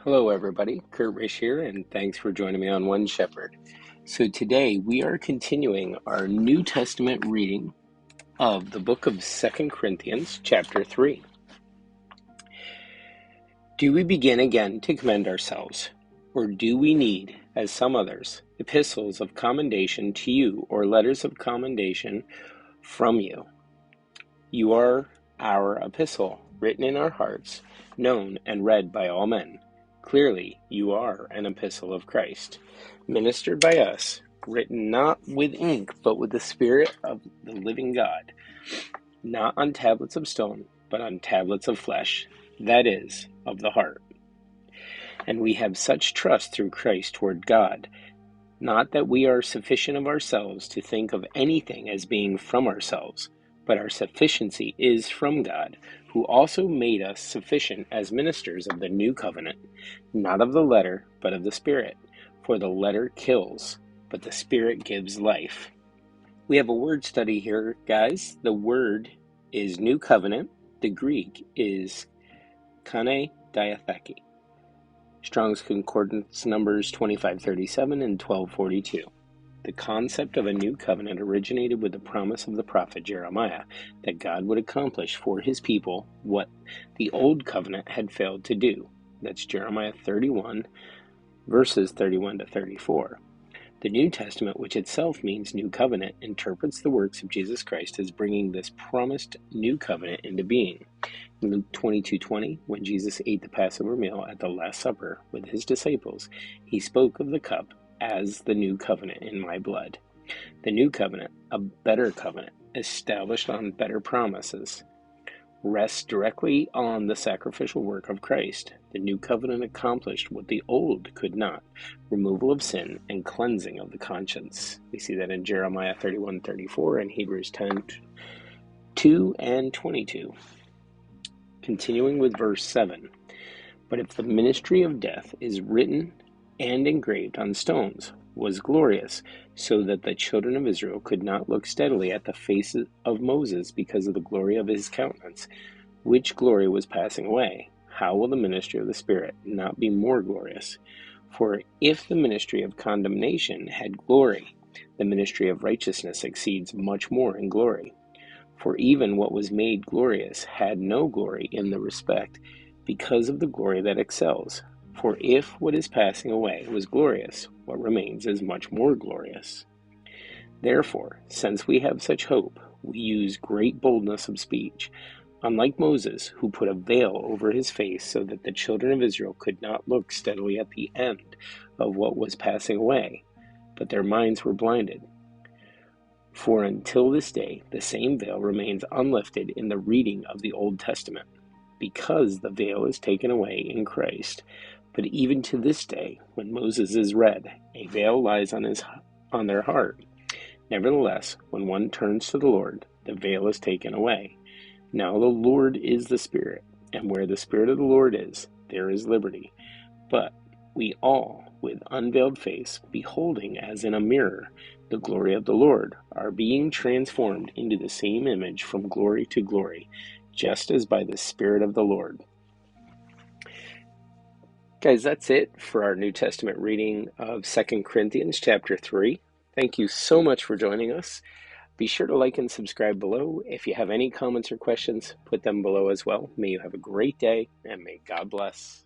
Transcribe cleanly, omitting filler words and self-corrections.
Hello everybody, Kurt Risch here, and thanks for joining me on One Shepherd. So today we are continuing our New Testament reading of the book of 2 Corinthians chapter 3. Do we begin again to commend ourselves, or do we need, as some others, epistles of commendation to you or letters of commendation from you? You are our epistle, written in our hearts, known and read by all men. Clearly, you are an epistle of Christ, ministered by us, written not with ink, but with the Spirit of the living God, not on tablets of stone, but on tablets of flesh, that is, of the heart. And we have such trust through Christ toward God, not that we are sufficient of ourselves to think of anything as being from ourselves, but our sufficiency is from God, who also made us sufficient as ministers of the new covenant, not of the letter, but of the Spirit. For the letter kills, but the Spirit gives life. We have a word study here, guys. The word is new covenant. The Greek is kane diatheke. Strong's Concordance numbers 2537 and 1242. The concept of a new covenant originated with the promise of the prophet Jeremiah that God would accomplish for his people what the old covenant had failed to do. That's Jeremiah 31, verses 31 to 34. The New Testament, which itself means new covenant, interprets the works of Jesus Christ as bringing this promised new covenant into being. In Luke 22:20, when Jesus ate the Passover meal at the Last Supper with his disciples, he spoke of the cup as the new covenant in my blood. The new covenant, a better covenant, established on better promises, rests directly on the sacrificial work of Christ. The new covenant accomplished what the old could not: removal of sin and cleansing of the conscience. We see that in Jeremiah 31:34 and Hebrews 10:2 and 22. Continuing with verse 7. But if the ministry of death is written and engraved on stones, was glorious, so that the children of Israel could not look steadily at the face of Moses because of the glory of his countenance, which glory was passing away, how will the ministry of the Spirit not be more glorious? For if the ministry of condemnation had glory, the ministry of righteousness exceeds much more in glory. For even what was made glorious had no glory in the respect, because of the glory that excels. For if what is passing away was glorious, what remains is much more glorious. Therefore, since we have such hope, we use great boldness of speech, unlike Moses, who put a veil over his face so that the children of Israel could not look steadily at the end of what was passing away, but their minds were blinded. For until this day, the same veil remains unlifted in the reading of the Old Testament, because the veil is taken away in Christ. But even to this day, when Moses is read, a veil lies on their heart. Nevertheless, when one turns to the Lord, the veil is taken away. Now the Lord is the Spirit, and where the Spirit of the Lord is, there is liberty. But we all, with unveiled face, beholding as in a mirror the glory of the Lord, are being transformed into the same image from glory to glory, just as by the Spirit of the Lord. Guys, that's it for our New Testament reading of 2 Corinthians chapter 3. Thank you so much for joining us. Be sure to like and subscribe below. If you have any comments or questions, put them below as well. May you have a great day, and may God bless.